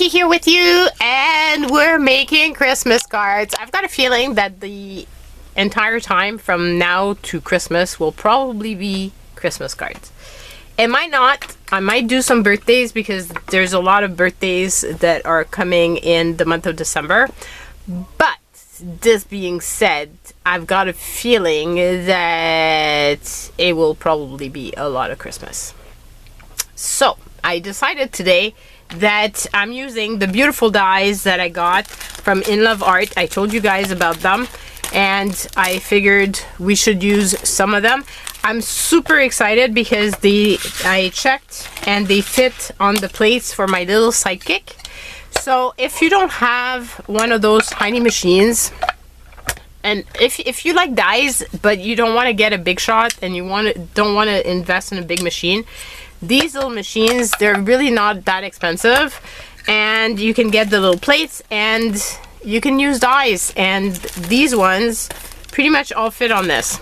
Vicky here with you, and we're making Christmas cards. I've got a feeling that the entire time from now to Christmas will probably be Christmas cards. It might not. I might do some birthdays because there's a lot of birthdays that are coming in the month of December. But this being said, I've got a feeling that it will probably be a lot of Christmas. So I decided today that I'm using the beautiful dies that I got from Inloveart. I told you guys about them, and I figured we should use some of them. I'm super excited because I checked and they fit on the plates for my little sidekick. So if you don't have one of those tiny machines, and if you like dies but you don't want to get a big shot and you don't want to invest in a big machine, these little machines, they're really not that expensive, and you can get the little plates and you can use dies, and these ones pretty much all fit on this.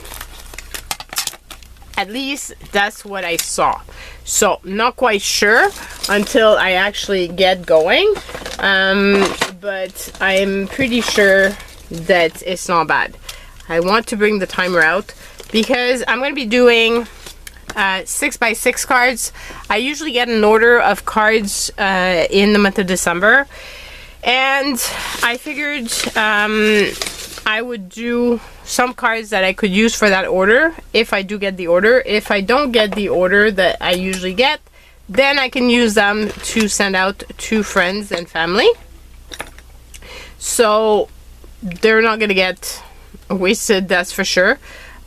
At least that's what I saw. So not quite sure until I actually get going, but I'm pretty sure that it's not bad. I want to bring the timer out because I'm going to be doing 6x6 cards. I usually get an order of cards in the month of December, and I figured I would do some cards that I could use for that order if I do get the order. If I don't get the order that I usually get, then I can use them to send out to friends and family. So they're not gonna get wasted, that's for sure.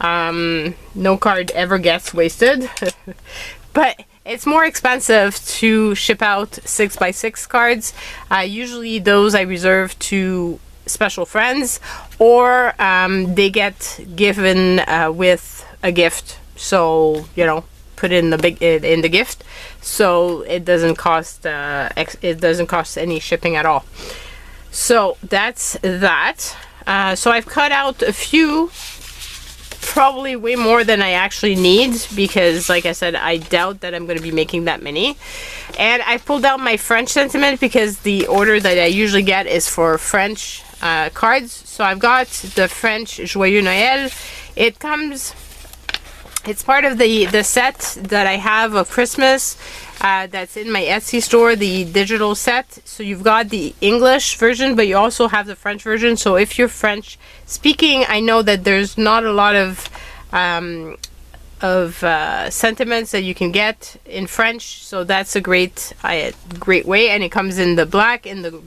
No card ever gets wasted. But it's more expensive to ship out 6x6 cards. Usually those I reserve to special friends, or they get given with a gift, so you know, put in the gift, so it doesn't cost any shipping at all. So that's that. So I've cut out a few, probably way more than I actually need, because like I said, I doubt that I'm going to be making that many. And I pulled out my French sentiment because the order that I usually get is for French cards. So I've got the French Joyeux Noël. It's part of the set that I have of Christmas that's in my Etsy store, the digital set. So you've got the English version, but you also have the French version. So if you're French speaking, I know that there's not a lot of sentiments that you can get in French. So that's a great way. And it comes in the black, in the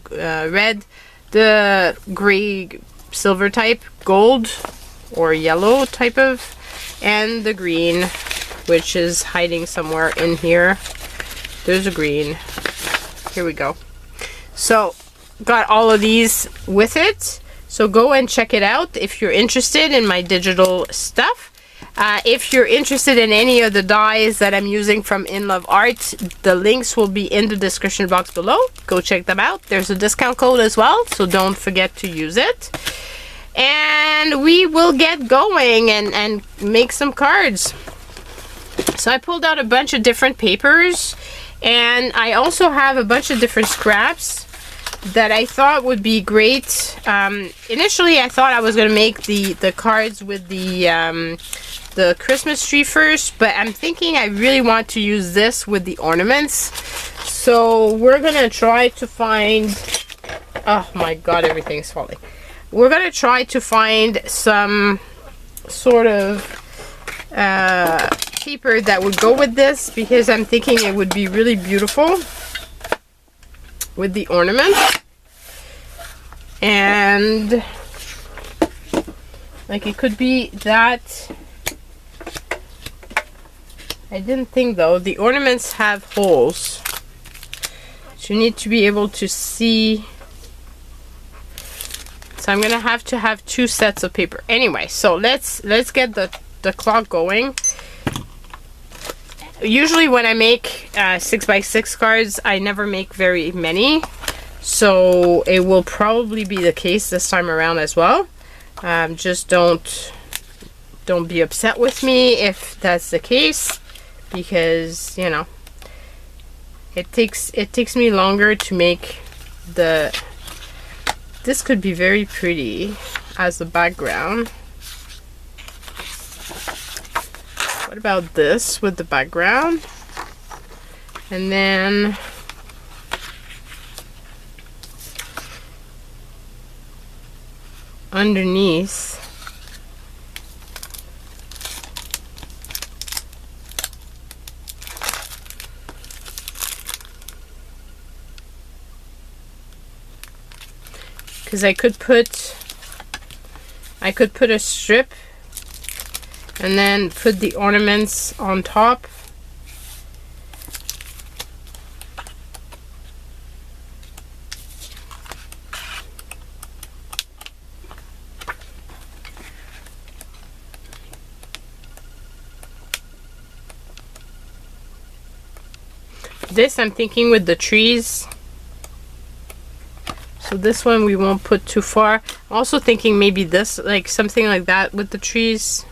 red, the gray, silver type, gold or yellow type of, and the green, which is hiding somewhere in here. There's a green. Here we go. So got all of these with it. So go and check it out if you're interested in my digital stuff. If you're interested in any of the dies that I'm using from Inloveart, the links will be in the description box below. Go check them out. There's a discount code as well, so don't forget to use it. And we will get going and make some cards. So I pulled out a bunch of different papers, and I also have a bunch of different scraps that I thought would be great. Initially I thought I was going to make the cards with the Christmas tree first, but I'm thinking I really want to use this with the ornaments. So we're gonna try to find, oh my god, everything's falling. We're gonna try to find some sort of paper that would go with this, because I'm thinking it would be really beautiful with the ornaments. And like, it could be that. I didn't think though, the ornaments have holes, so you need to be able to see. So I'm gonna have to have two sets of paper. Anyway, so let's get the clock going. Usually when I make 6x6 cards, I never make very many, so it will probably be the case this time around as well. Just don't be upset with me if that's the case, because you know, it takes me longer to make this could be very pretty as the background. What about this with the background? And then underneath, because I could put a strip and then put the ornaments on top. This I'm thinking with the trees. So this one we won't put too far. I'm also thinking maybe this, like something like that with the trees.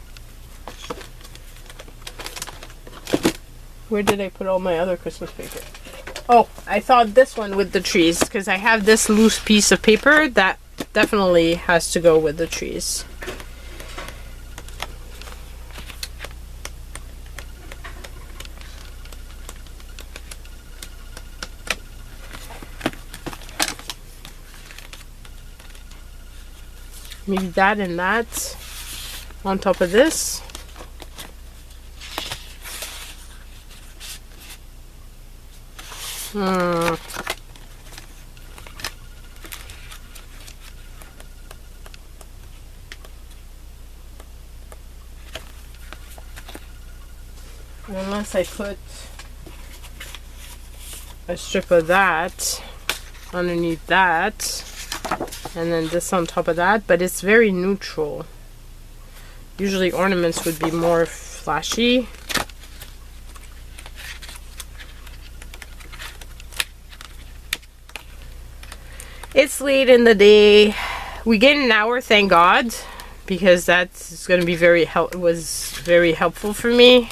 Where did I put all my other Christmas paper? Oh, I thought this one with the trees, because I have this loose piece of paper that definitely has to go with the trees. Maybe that and that on top of this. Unless I put a strip of that underneath that, and then this on top of that, but it's very neutral. Usually ornaments would be more flashy. It's late in the day. We get an hour, thank God, because that's going to be was very helpful for me.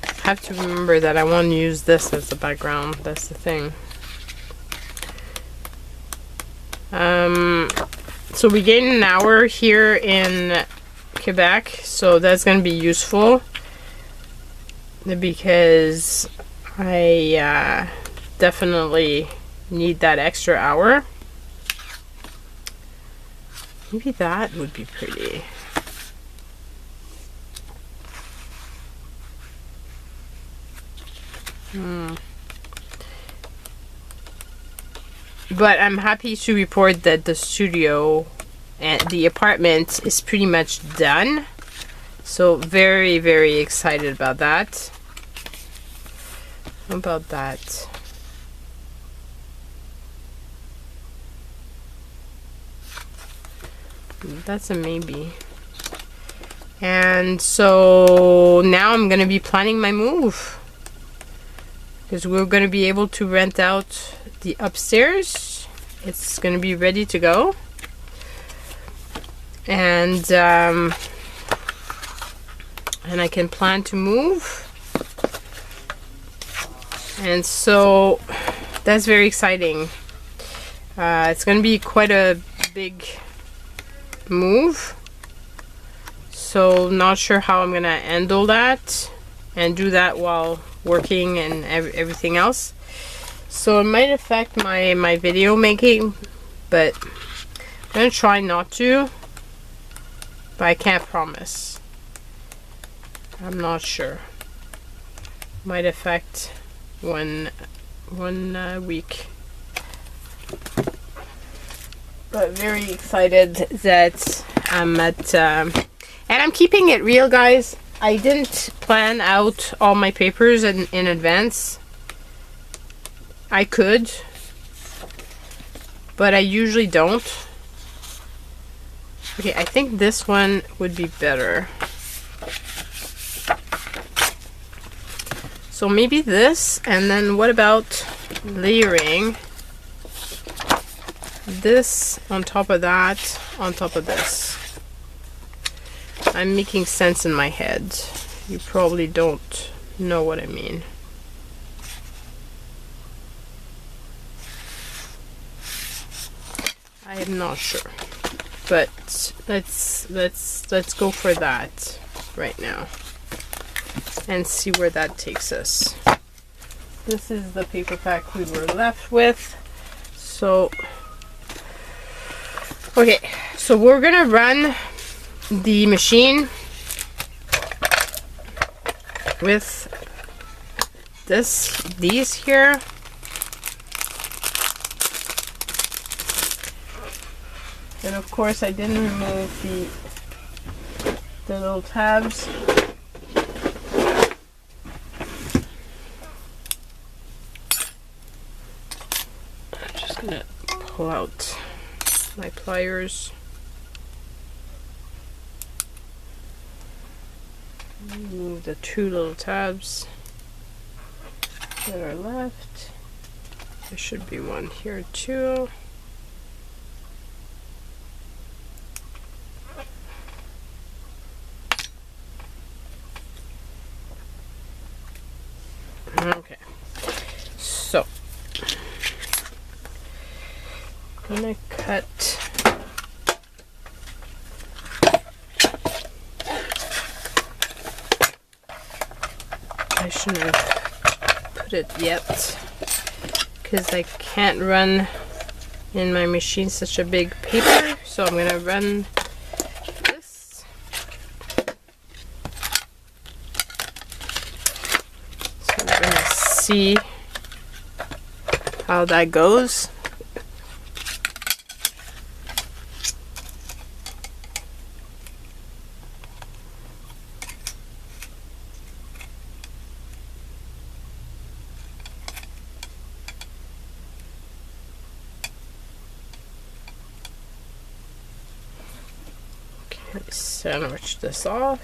I have to remember that I want to use this as the background. That's the thing. So we gain an hour here in Quebec, so that's going to be useful because I definitely need that extra hour. Maybe that would be pretty. But I'm happy to report that the studio and the apartment is pretty much done. So very, very excited about that. How about that? That's a maybe. And so now I'm gonna be planning my move, because we're gonna be able to rent out the upstairs. It's gonna be ready to go, and I can plan to move. And so that's very exciting. It's gonna be quite a big move, so not sure how I'm gonna handle that and do that while working and everything else. So it might affect my video making, but I'm gonna try not to, but I can't promise. I'm not sure. Might affect one week. But very excited that I'm at and I'm keeping it real, guys. I didn't plan out all my papers in advance. I could, but I usually don't. Okay, I think this one would be better. So maybe this, and then what about layering this on top of that, on top of this? I'm making sense in my head. You probably don't know what I mean. I am not sure, but let's go for that right now and see where that takes us. This is the paper pack we were left with. So okay, so we're gonna run the machine with these here. And of course I didn't remove the little tabs. I'm just gonna pull out my pliers. Remove the two little tabs that are left. There should be one here too. Okay, so I'm gonna cut I shouldn't have put it yet because I can't run in my machine such a big paper, so I'm gonna run this. So we're gonna see how that goes. Sandwich this off.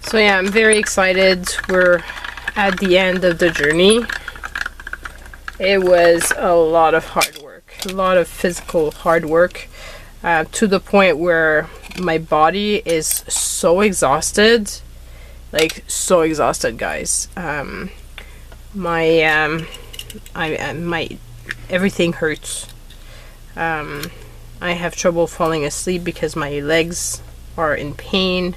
So yeah, I'm very excited. We're at the end of the journey. It was a lot of hard work, a lot of physical hard work, to the point where my body is so exhausted. Like so exhausted, guys. My everything hurts. I have trouble falling asleep because my legs are in pain.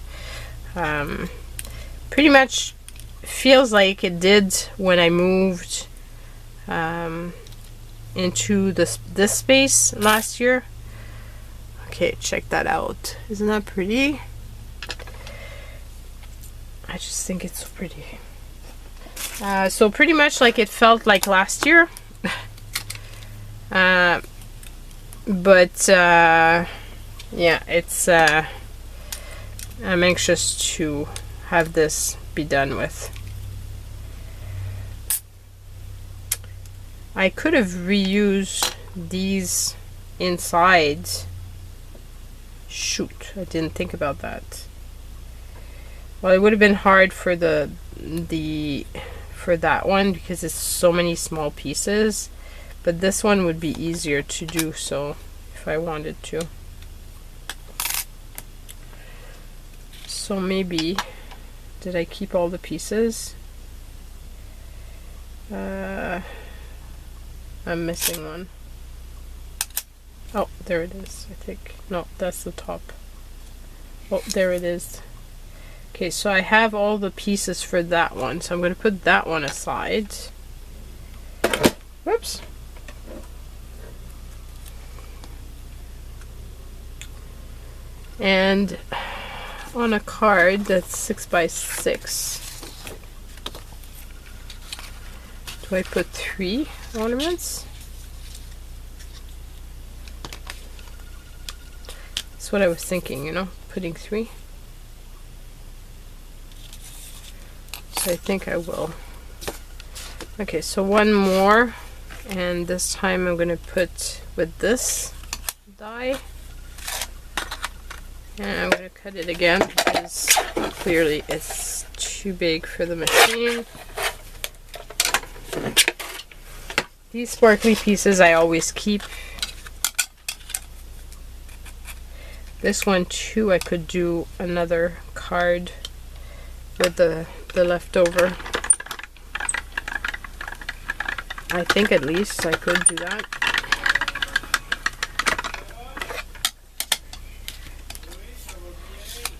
Pretty much feels like it did when I moved into this space last year. Okay, check that out. Isn't that pretty? I just think it's so pretty. So pretty much like it felt like last year. But yeah, it's I'm anxious to have this be done with. I could have reused these inside. Shoot, I didn't think about that. Well, it would have been hard for for that one because it's so many small pieces, but this one would be easier to do so if I wanted to. So maybe, did I keep all the pieces? I'm missing one. Oh, there it is, I think. No, that's the top. Oh, there it is. Okay, so I have all the pieces for that one, so I'm going to put that one aside. Whoops. And on a card that's 6x6, do I put 3 ornaments? That's what I was thinking, you know, putting 3. So I think I will. Okay, so one more, and this time I'm going to put with this die, and I'm going to cut it again because clearly it's too big for the machine. These sparkly pieces I always keep. This one too, I could do another card with the leftover. I think at least I could do that.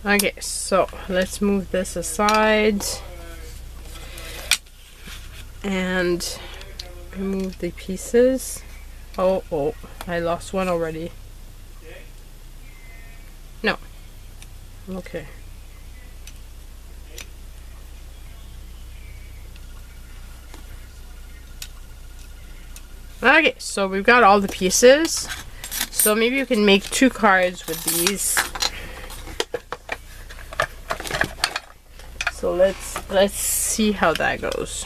Okay, so let's move this aside and remove the pieces. Oh, I lost one already. No. Okay. Okay, so we've got all the pieces. So maybe you can make 2 cards with these. So let's see how that goes.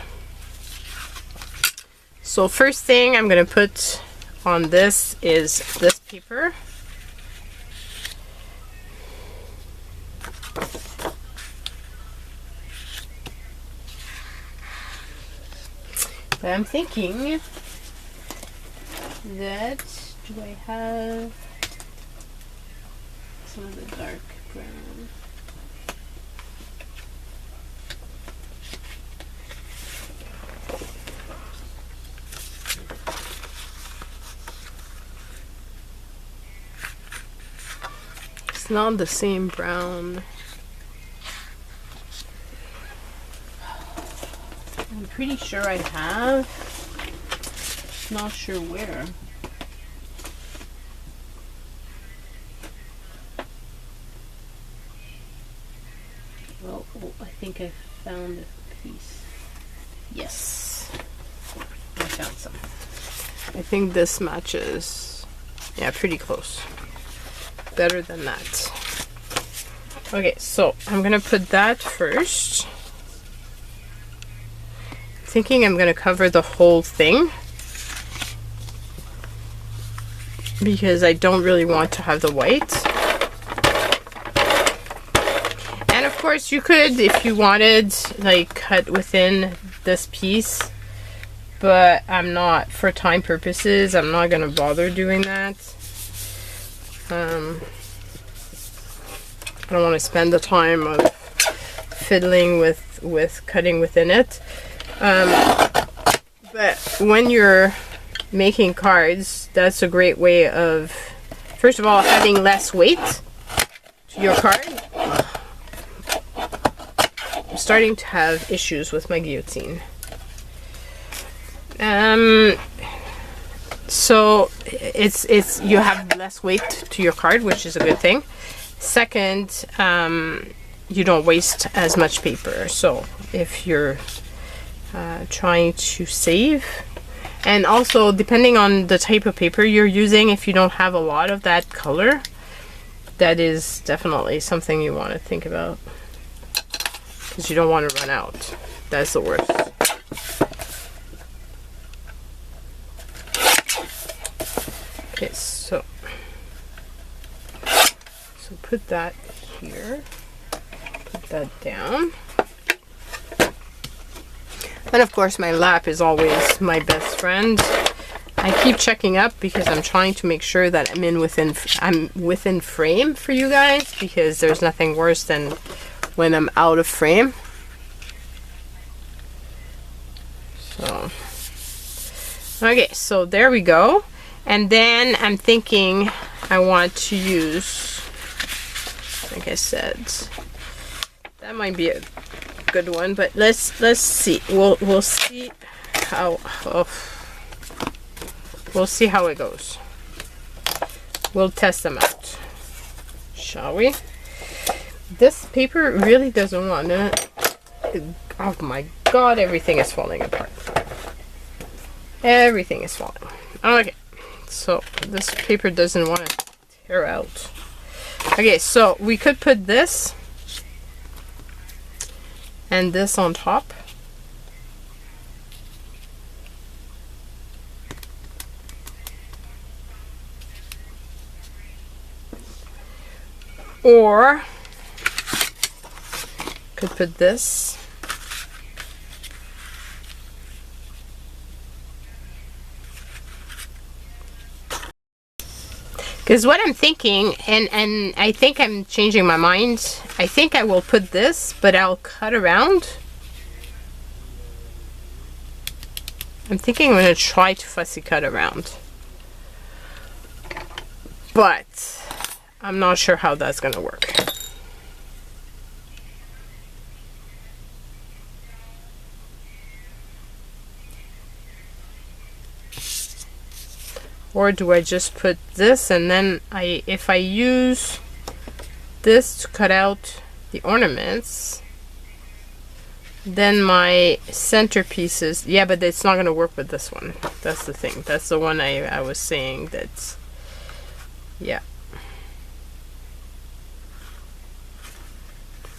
So first thing I'm gonna put on this is this paper. But I'm thinking that, do I have some of the dark brown? It's not the same brown. I'm pretty sure I have. Not sure where. Oh, I think I found a piece. Yes, I found some. I think this matches. Yeah, pretty close. Better than that. Okay, so I'm gonna put that first. Thinking I'm gonna cover the whole thing because I don't really want to have the white. And of course you could, if you wanted, like cut within this piece, but I'm not, for time purposes, I'm not gonna bother doing that. I don't want to spend the time of fiddling with cutting within it. But when you're making cards, that's a great way of, first of all, having less weight to your card. I'm starting to have issues with my guillotine. So it's you have less weight to your card, which is a good thing. Second, you don't waste as much paper. So if you're trying to save, and also depending on the type of paper you're using, if you don't have a lot of that color, that is definitely something you want to think about, because you don't want to run out. That's the worst. Okay, so put that here, put that down. And of course my lap is always my best friend. I keep checking up because I'm trying to make sure that I'm within frame for you guys, because there's nothing worse than when I'm out of frame. So okay, so there we go. And then I'm thinking I want to use, like I said, that might be a good one, but let's see. We'll see how we'll see how it goes. We'll test them out, shall we? This paper really doesn't want it. Oh my god, everything is falling apart. Everything is falling. Okay, so this paper doesn't want to tear out. Okay, so we could put this and this on top. Or could put this. Because what I'm thinking, and I think I'm changing my mind, I think I will put this, but I'll cut around. I'm thinking I'm going to try to fussy cut around. But I'm not sure how that's going to work. Or do I just put this and then if I use this to cut out the ornaments, then my centerpieces, yeah, but it's not going to work with this one. That's the thing. That's the one I was saying that's, yeah.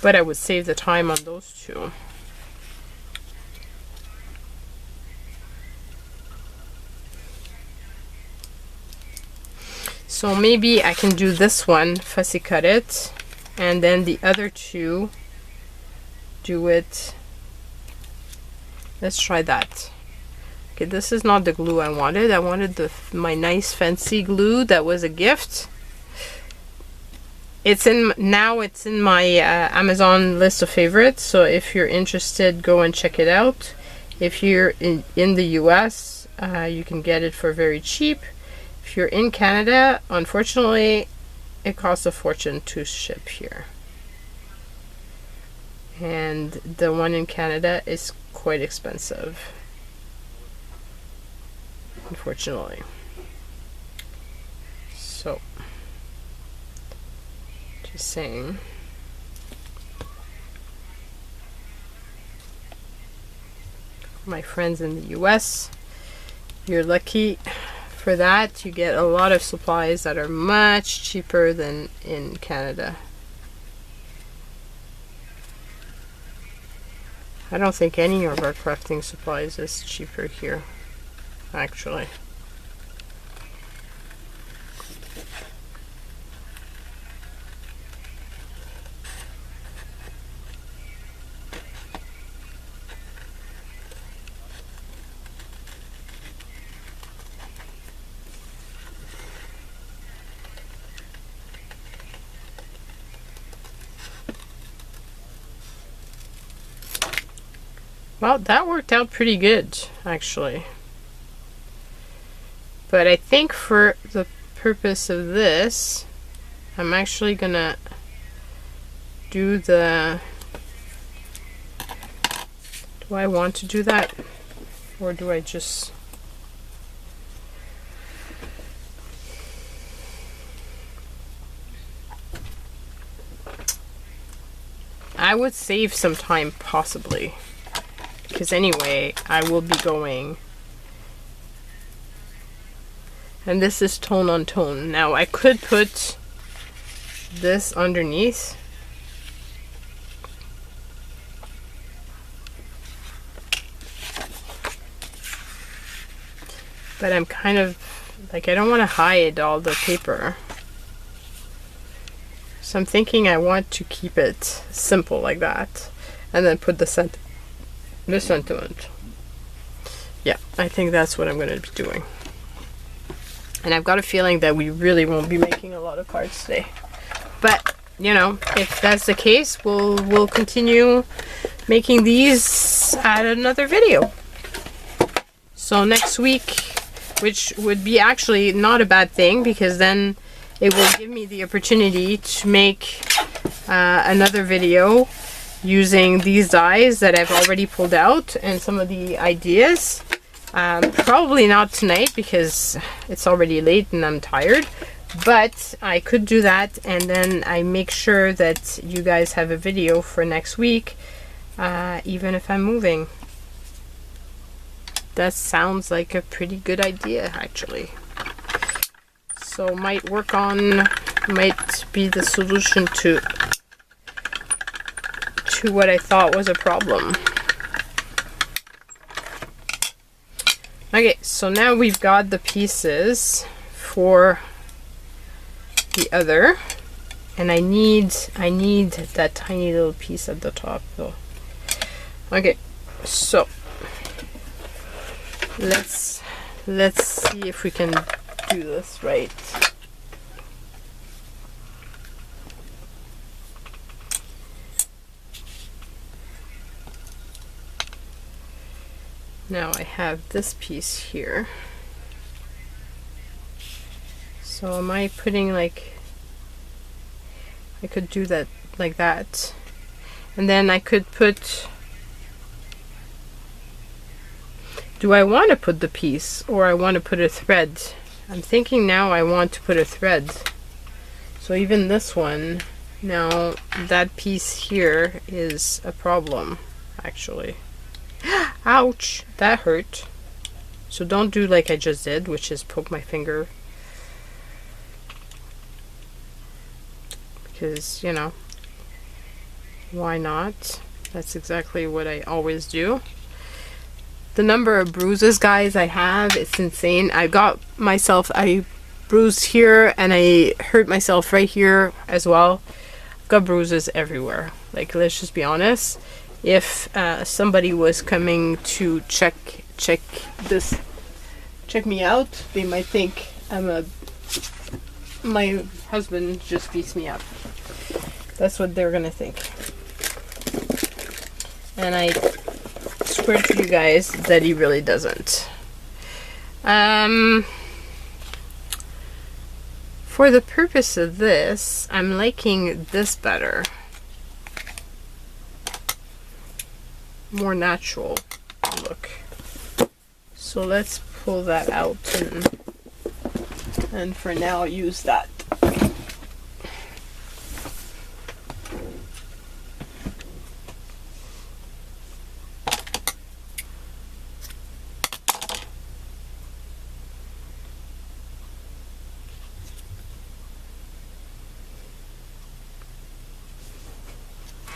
But I would save the time on those two. So maybe I can do this one, fussy cut it, and then the other two, do it. Let's try that. Okay, this is not the glue I wanted. I wanted my nice fancy glue that was a gift. It's in my Amazon list of favorites. So if you're interested, go and check it out. If you're in the US, you can get it for very cheap. If you're in Canada, unfortunately, it costs a fortune to ship here. And the one in Canada is quite expensive, unfortunately. So, just saying. My friends in the US, you're lucky. For that, you get a lot of supplies that are much cheaper than in Canada. I don't think any of our crafting supplies is cheaper here, actually. Well, that worked out pretty good, actually. But I think for the purpose of this, I'm actually gonna do the... Do I want to do that? Or do I just... I would save some time, possibly. Because anyway, I will be going, and this is tone on tone. Now I could put this underneath, but I'm kind of like, I don't want to hide all the paper, so I'm thinking I want to keep it simple like that, and then put the sentiment. Yeah, I think that's what I'm going to be doing. And I've got a feeling that we really won't be making a lot of cards today. But, you know, if that's the case, we'll continue making these at another video. So next week, which would be actually not a bad thing, because then it will give me the opportunity to make another video using these dies that I've already pulled out and some of the ideas. Probably not tonight because it's already late and I'm tired, but I could do that, and then I make sure that you guys have a video for next week, even if I'm moving. That sounds like a pretty good idea, actually. So might be the solution to what I thought was a problem. Okay, so now we've got the pieces for the other, and I need that tiny little piece at the top though. Okay, so let's see if we can do this right. Now I have this piece here. So am I putting like, I could do that like that, and then I could put, do I want to put the piece or I want to put a thread? I'm thinking now I want to put a thread. So even this one, now that piece here is a problem actually. Ouch, that hurt. So don't do like I just did, which is poke my finger, because you know, why not? That's exactly what I always do. The number of bruises, guys, I have, it's insane. I bruised here and I hurt myself right here as well. I've got bruises everywhere. Like, let's just be honest. If somebody was coming to check me out, they might think my husband just beats me up. That's what they're gonna think. And I swear to you guys that he really doesn't. For the purpose of this, I'm liking this better. More natural look. So let's pull that out and for now use that.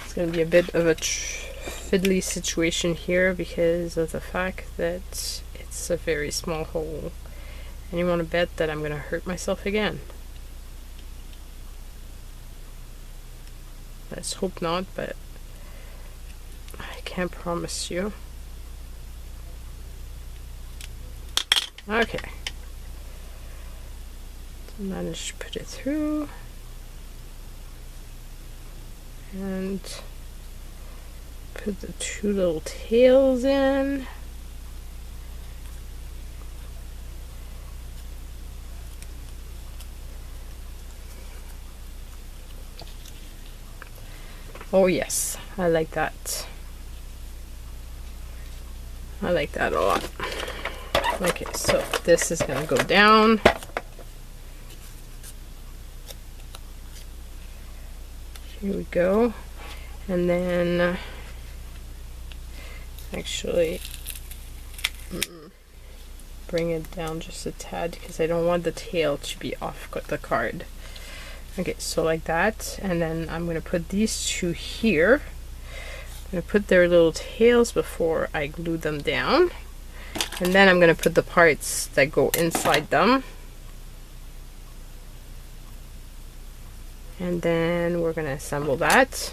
It's going to be a bit of a fiddly situation here because of the fact that it's a very small hole, and you want to bet that I'm going to hurt myself again. Let's hope not, but I can't promise you. Okay, managed to put it through. And put the two little tails in. Oh yes, I like that. I like that a lot. Okay, so this is gonna go down. Here we go. And then actually bring it down just a tad because I don't want the tail to be off the card. Okay, so like that, and then I'm going to put these two here. I'm going to put their little tails before I glue them down, and then I'm going to put the parts that go inside them. And then we're going to assemble that.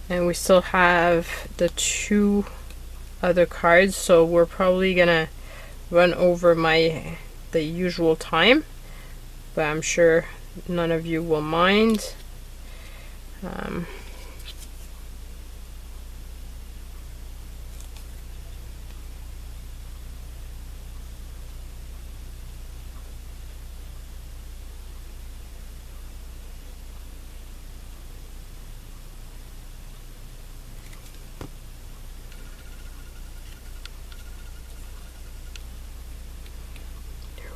And we still have the two other cards, so we're probably going to run over the usual time, but I'm sure none of you will mind.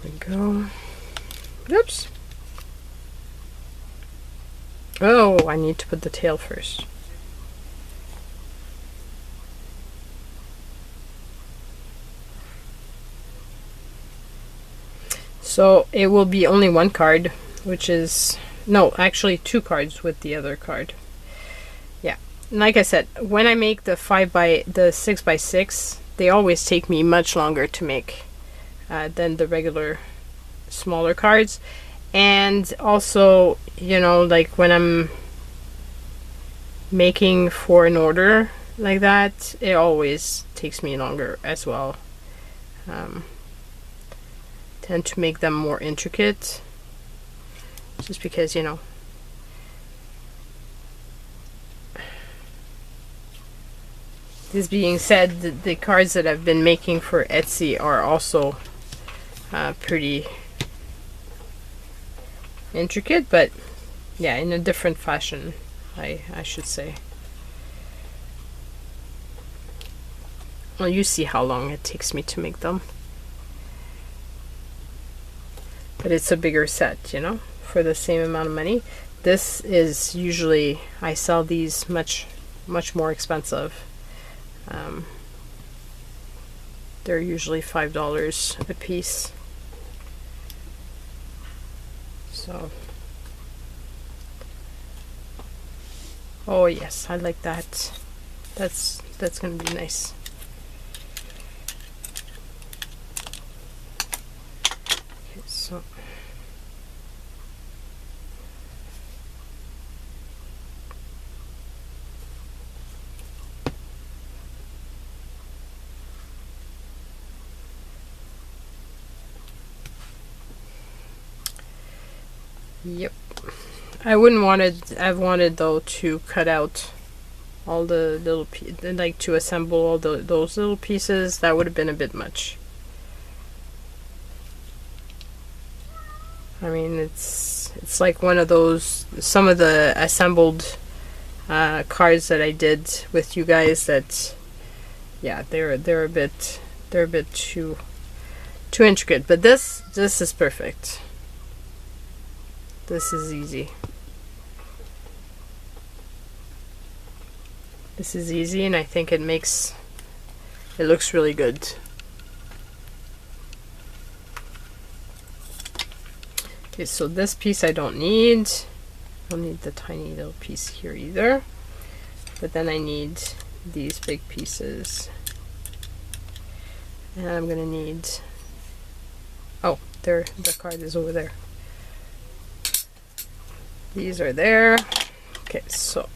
We go. Oops. Oh, I need to put the tail first. So it will be only one card, which is, no, actually two cards with the other card. Yeah, like I said, when I make the 6x6, they always take me much longer to make than the regular smaller cards. And also, you know, like when I'm making for an order like that, it always takes me longer as well. Tend to make them more intricate. just because, you know, this being said, the cards that I've been making for Etsy are also pretty intricate, but yeah, in a different fashion, I should say. Well, you see how long it takes me to make them. But it's a bigger set, you know, for the same amount of money. This is usually, I sell these much more expensive. They're usually $5 a piece. So, oh yes, I like that. That's gonna be nice. Okay, so yep. I wouldn't wanted. I've wanted though to cut out all the little like to assemble all those little pieces. That would have been a bit much. I mean, it's like one of those, some of the assembled cards that I did with you guys that, yeah, they're a bit too intricate. But this is perfect. This is easy. This is easy, and I think it looks really good. Okay, so this piece I don't need. I don't need the tiny little piece here either. But then I need these big pieces. And I'm gonna need, oh, there, the card is over there. These are there. Okay, so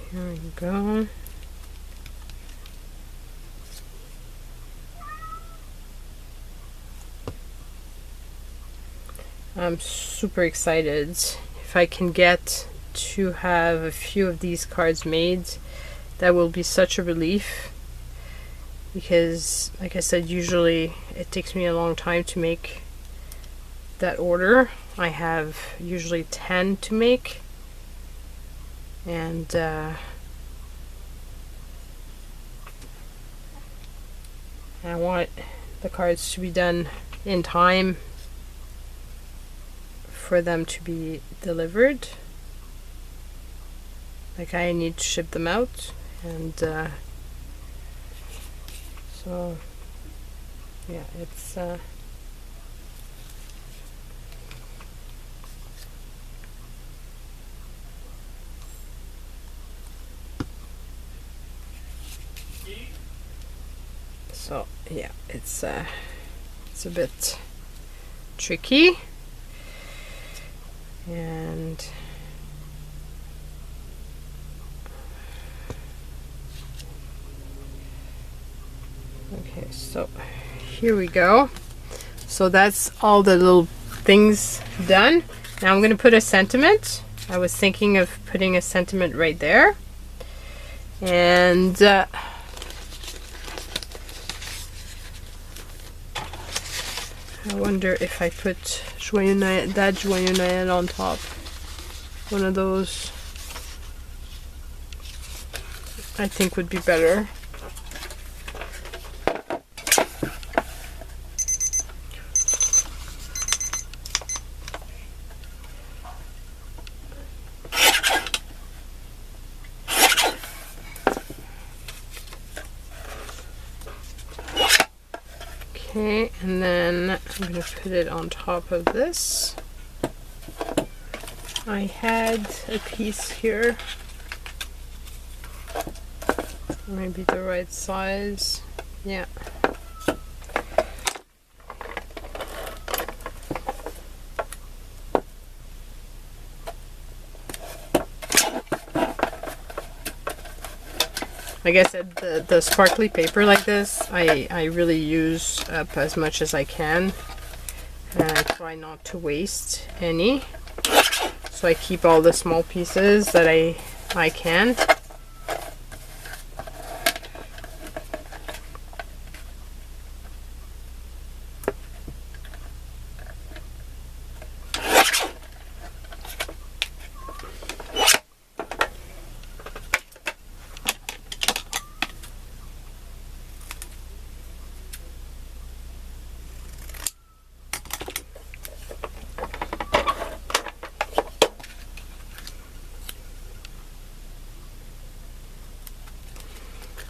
here we go. I'm super excited if I can get to have a few of these cards made. That will be such a relief, because like I said, usually it takes me a long time to make that order. I have usually 10 to make, and I want the cards to be done in time for them to be delivered. Like, I need to ship them out, and so yeah, it's so yeah, it's a bit tricky, and okay, so here we go. So that's all the little things done. Now I'm going to put a sentiment. I was thinking of putting a sentiment right there. And I wonder if I put Joyeux Noël, that Joyeux Noël on top. One of those I think would be better. Okay, and then I'm going to put it on top of this. I had a piece here, maybe the right size. Yeah. Like I said, the sparkly paper like this, I really use up as much as I can. And I try not to waste any. So I keep all the small pieces that I can.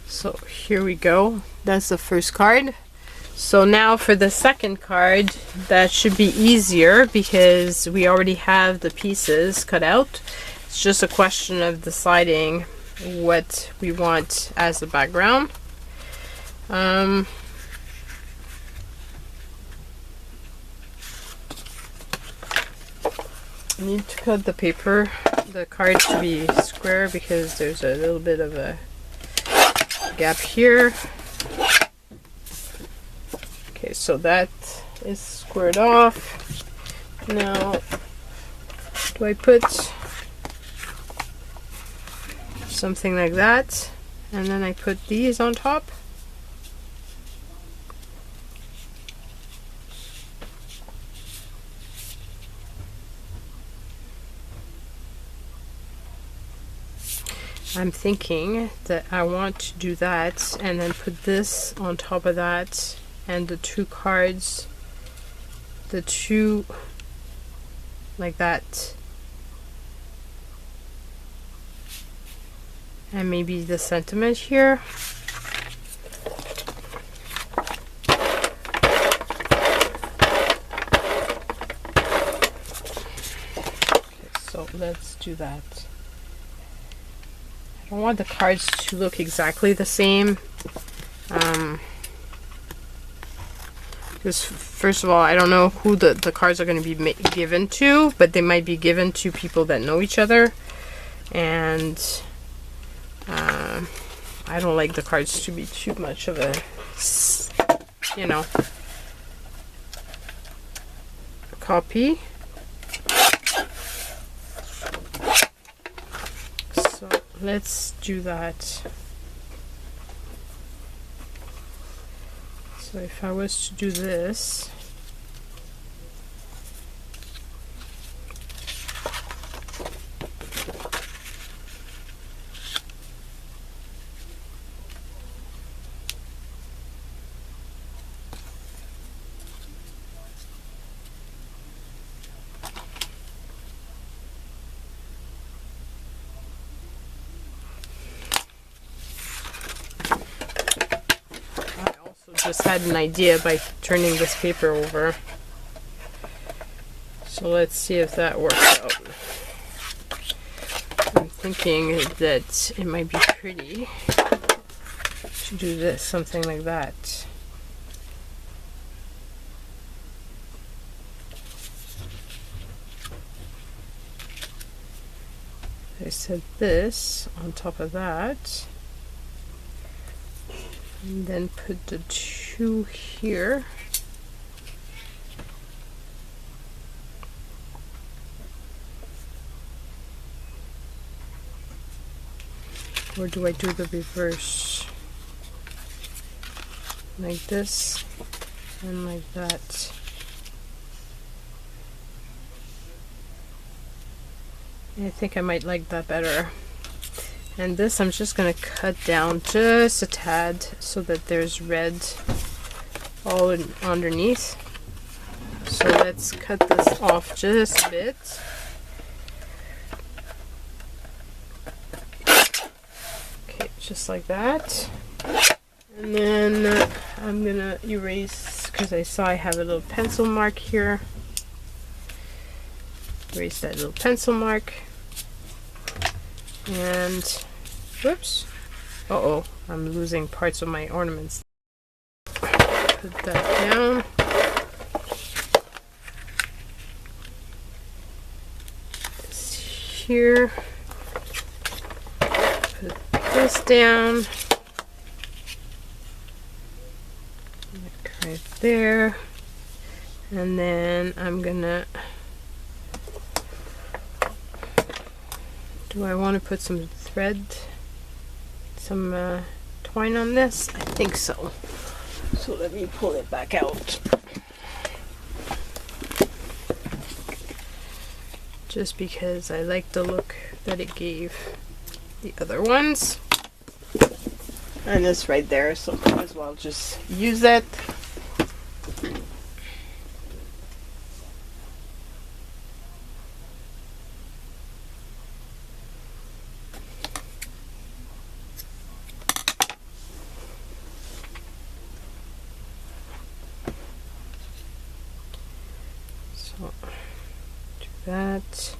So here we go. That's the first card. So now for the second card, that should be easier because we already have the pieces cut out. It's just a question of deciding what we want as the background. I need to cut the paper, the card to be square because there's a little bit of a gap here. Okay, so that is squared off. Now, do I put something like that, and then I put these on top? I'm thinking that I want to do that and then put this on top of that, and the two cards, the two like that, and maybe the sentiment here. Okay, so let's do that. I don't want the cards to look exactly the same. Because first of all, I don't know who the cards are going to be given to, but they might be given to people that know each other. And I don't like the cards to be too much of a, you know, copy. So let's do that. So if I was to do this, just had an idea by turning this paper over. So let's see if that works out. I'm thinking that it might be pretty to do this, something like that. I said this on top of that. And then put the two here. Or do I do the reverse? Like this and like that. I think I might like that better. And this I'm just going to cut down just a tad so that there's red all underneath. So let's cut this off just a bit. Okay, just like that. And then I'm going to erase, because I saw I have a little pencil mark here. Erase that little pencil mark. And whoops, uh-oh, I'm losing parts of my ornaments. Put that down. This here. Put this down. right there. And then I'm gonna, do I want to put some thread, some twine on this? I think so. So let me pull it back out. Just because I like the look that it gave the other ones. And it's right there, so might as well just use it. So do that.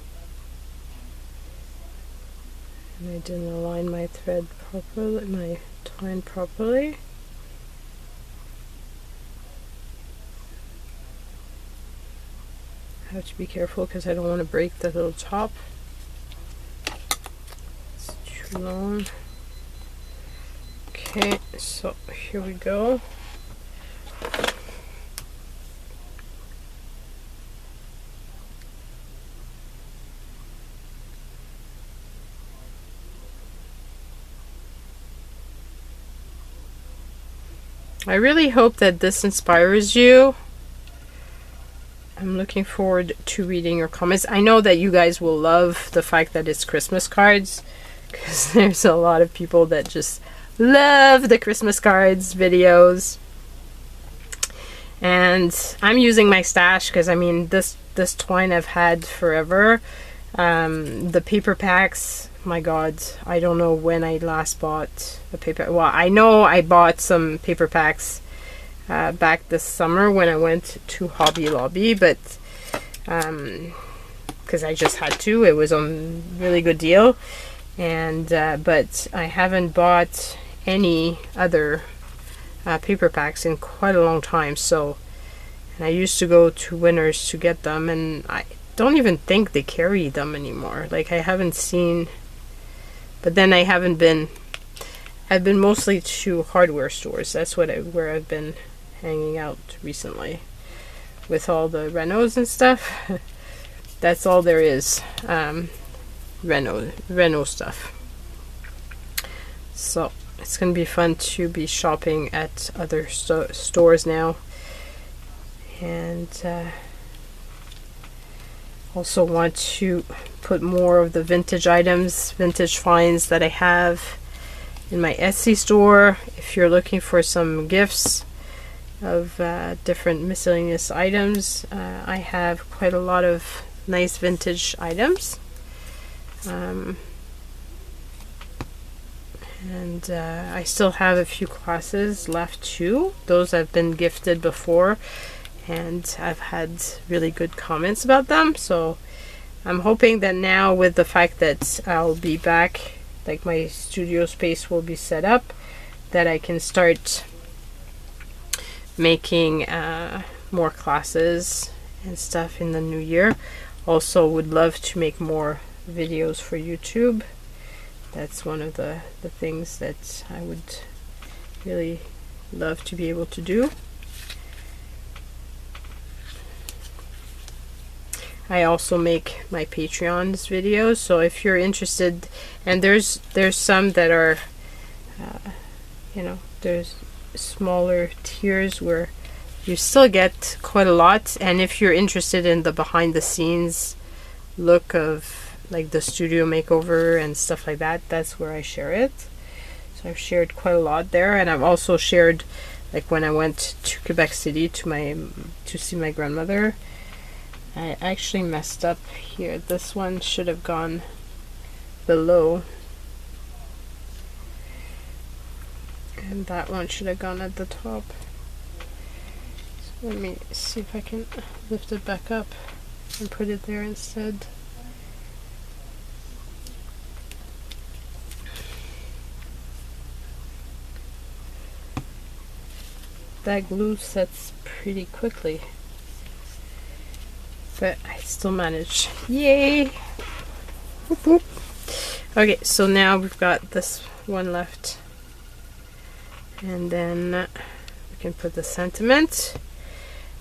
And I didn't align my thread properly, my twine properly. I have to be careful because I don't want to break the little top. It's too long. Okay, so here we go. I really hope that this inspires you. I'm looking forward to reading your comments. I know that you guys will love the fact that it's Christmas cards, because there's a lot of people that just love the Christmas cards videos. And I'm using my stash because, I mean, this twine I've had forever. The paper packs, my god, I don't know when I last bought a paper. Well, I know I bought some paper packs back this summer when I went to Hobby Lobby, but because I just had to, it was on really good deal. And but I haven't bought any other paper packs in quite a long time. So, and I used to go to Winners to get them, and I don't even think they carry them anymore. Like, I haven't seen. But then I haven't been. I've been mostly to hardware stores. That's where I've been hanging out recently, with all the renos and stuff. That's all there is. Reno stuff. So it's gonna be fun to be shopping at other stores now, and also want to put more of the vintage items, vintage finds that I have in my Etsy store. If you're looking for some gifts of different miscellaneous items, I have quite a lot of nice vintage items. And I still have a few classes left too. Those have been gifted before, and I've had really good comments about them. So I'm hoping that now, with the fact that I'll be back, like my studio space will be set up, that I can start making more classes and stuff in the new year. Also would love to make more videos for YouTube. That's one of the things that I would really love to be able to do. I also make my Patreon's videos, so if you're interested, and there's some that are, you know, there's smaller tiers where you still get quite a lot. And if you're interested in the behind the scenes look of like the studio makeover and stuff like that, that's where I share it. So I've shared quite a lot there, and I've also shared, like when I went to Quebec City to see my grandmother. I actually messed up here. This one should have gone below, and that one should have gone at the top. So let me see if I can lift it back up and put it there instead. That glue sets pretty quickly, but I still managed. Yay! Whoop, whoop. Okay, so now we've got this one left, and then We can put the sentiment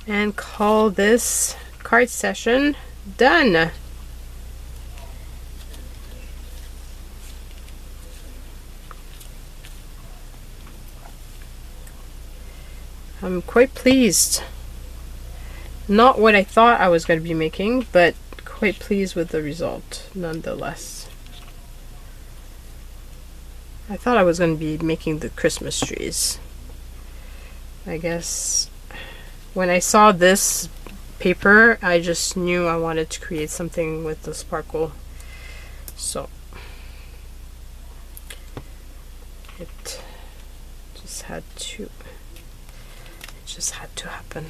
and call this card session done. I'm quite pleased. Not what I thought I was going to be making, but quite pleased with the result nonetheless. I thought I was going to be making the Christmas trees. I guess when I saw this paper, I just knew I wanted to create something with the sparkle. So it just had to happen.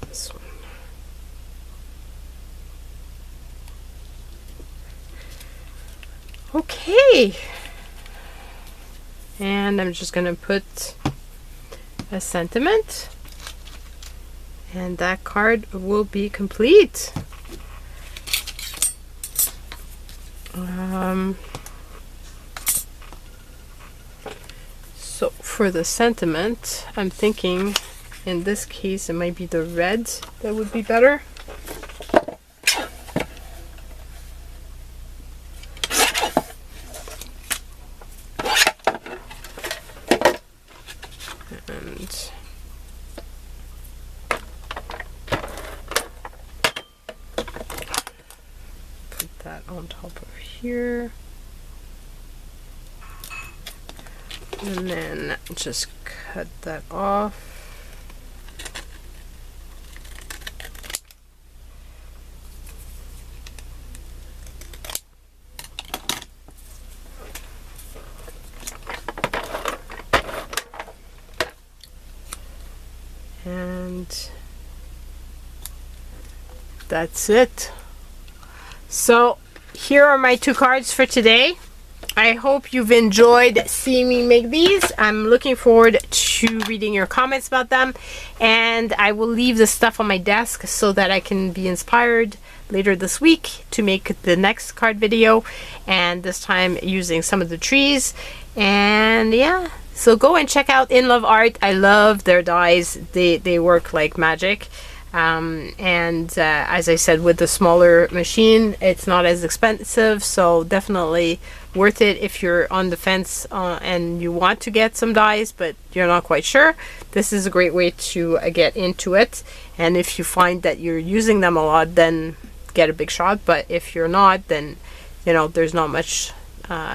This one. Okay, and I'm just gonna put a sentiment, and that card will be complete. So for the sentiment, I'm thinking in this case it might be the red that would be better. And put that on top of here. And then just cut that off. And that's it. So here are my 2 cards for today. I hope you've enjoyed seeing me make these. I'm looking forward to reading your comments about them, and I will leave the stuff on my desk so that I can be inspired later this week to make the next card video, and this time using some of the trees. And yeah, so go and check out Inloveart. I love their dies. They work like magic. As I said, with the smaller machine, it's not as expensive, so definitely worth it if you're on the fence and you want to get some dies but you're not quite sure. This is a great way to get into it, and if you find that you're using them a lot, then get a big shot, but if you're not, then you know there's not much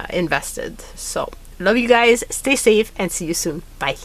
invested. So love you guys, stay safe, and see you soon. Bye.